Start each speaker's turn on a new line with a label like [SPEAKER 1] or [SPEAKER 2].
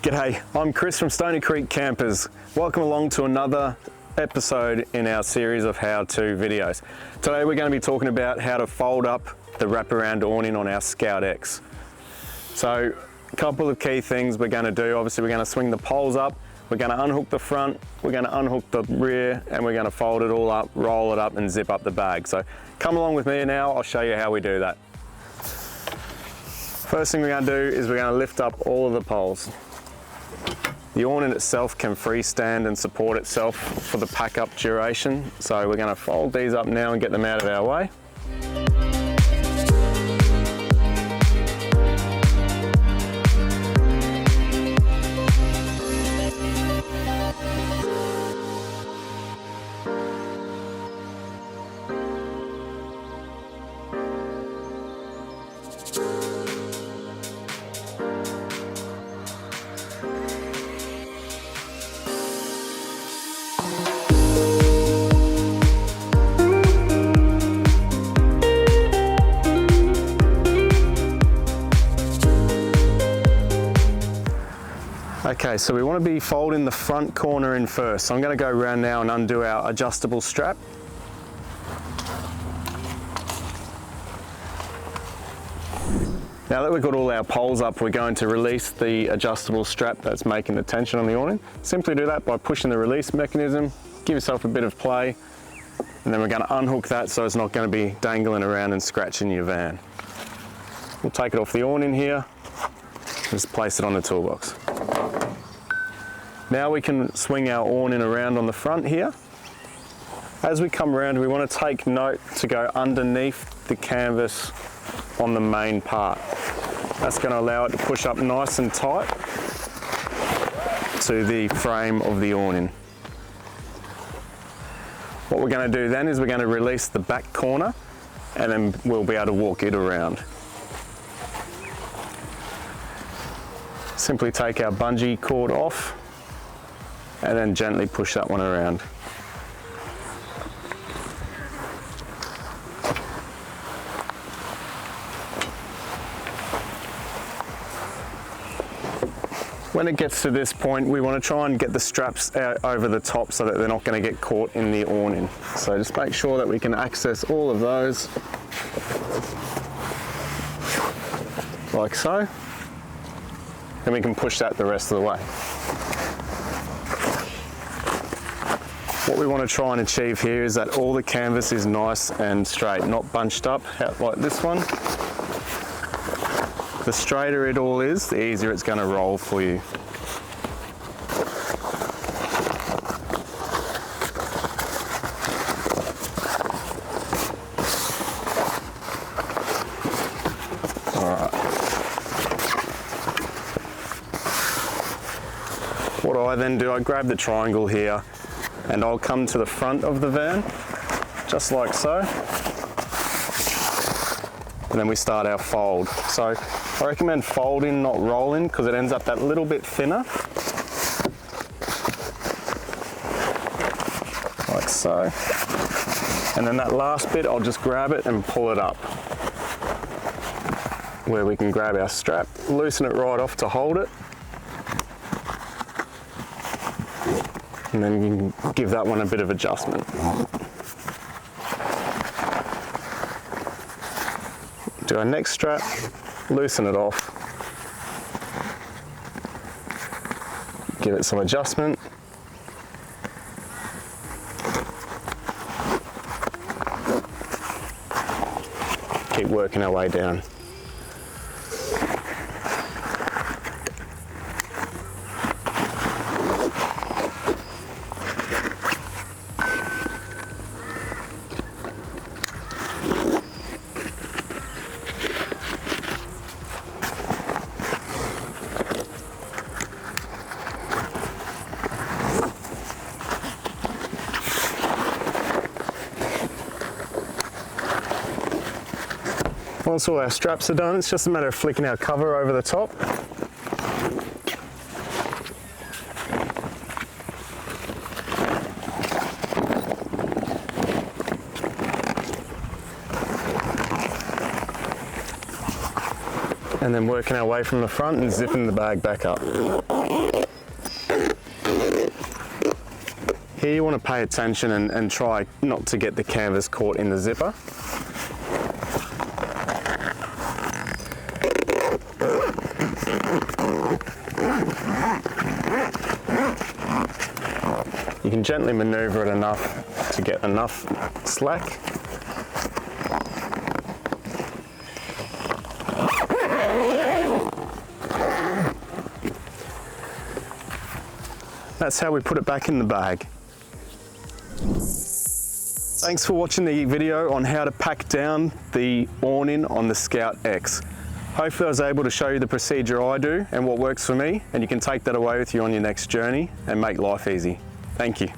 [SPEAKER 1] G'day, I'm Chris from Stoney Creek Campers. Welcome along to another episode in our series of how-to videos. Today we're going to be talking about how to fold up the wraparound awning on our Scout X. So a couple of key things we're going to do. Obviously we're going to swing the poles up, we're going to unhook the front, we're going to unhook the rear, and we're going to fold it all up, roll it up and zip up the bag. So come along with me now, I'll show you how we do that. First thing we're going to do is we're going to lift up all of the poles. The awning itself can freestand and support itself for the pack-up duration, so we're going to fold these up now and get them out of our way. Okay, so we want to be folding the front corner in first. So I'm going to go around now and undo our adjustable strap. Now that we've got all our poles up, we're going to release the adjustable strap that's making the tension on the awning. Simply do that by pushing the release mechanism, give yourself a bit of play, and then we're going to unhook that so it's not going to be dangling around and scratching your van. We'll take it off the awning here, just place it on the toolbox. Now we can swing our awning around on the front here. As we come around, we want to take note to go underneath the canvas on the main part. That's going to allow it to push up nice and tight to the frame of the awning. What we're going to do then is we're going to release the back corner and then we'll be able to walk it around. Simply take our bungee cord off and then gently push that one around. When it gets to this point, we want to try and get the straps out over the top so that they're not going to get caught in the awning. So just make sure that we can access all of those, like so. And we can push that the rest of the way. What we want to try and achieve here is that all the canvas is nice and straight, not bunched up like this one. The straighter it all is, the easier it's going to roll for you. What I then do, I grab the triangle here and I'll come to the front of the van, just like so. And then we start our fold. So I recommend folding, not rolling, because it ends up that little bit thinner. Like so. And then that last bit, I'll just grab it and pull it up. Where we can grab our strap, loosen it right off to hold it. And then you can give that one a bit of adjustment. Do our next strap, loosen it off. Give it some adjustment. Keep working our way down. Once all our straps are done, it's just a matter of flicking our cover over the top. And then working our way from the front and zipping the bag back up. Here you want to pay attention and try not to get the canvas caught in the zipper. You can gently maneuver it enough to get enough slack. That's how we put it back in the bag. Thanks for watching the video on how to pack down the awning on the Scout X. Hopefully I was able to show you the procedure I do and what works for me, and you can take that away with you on your next journey and make life easy. Thank you.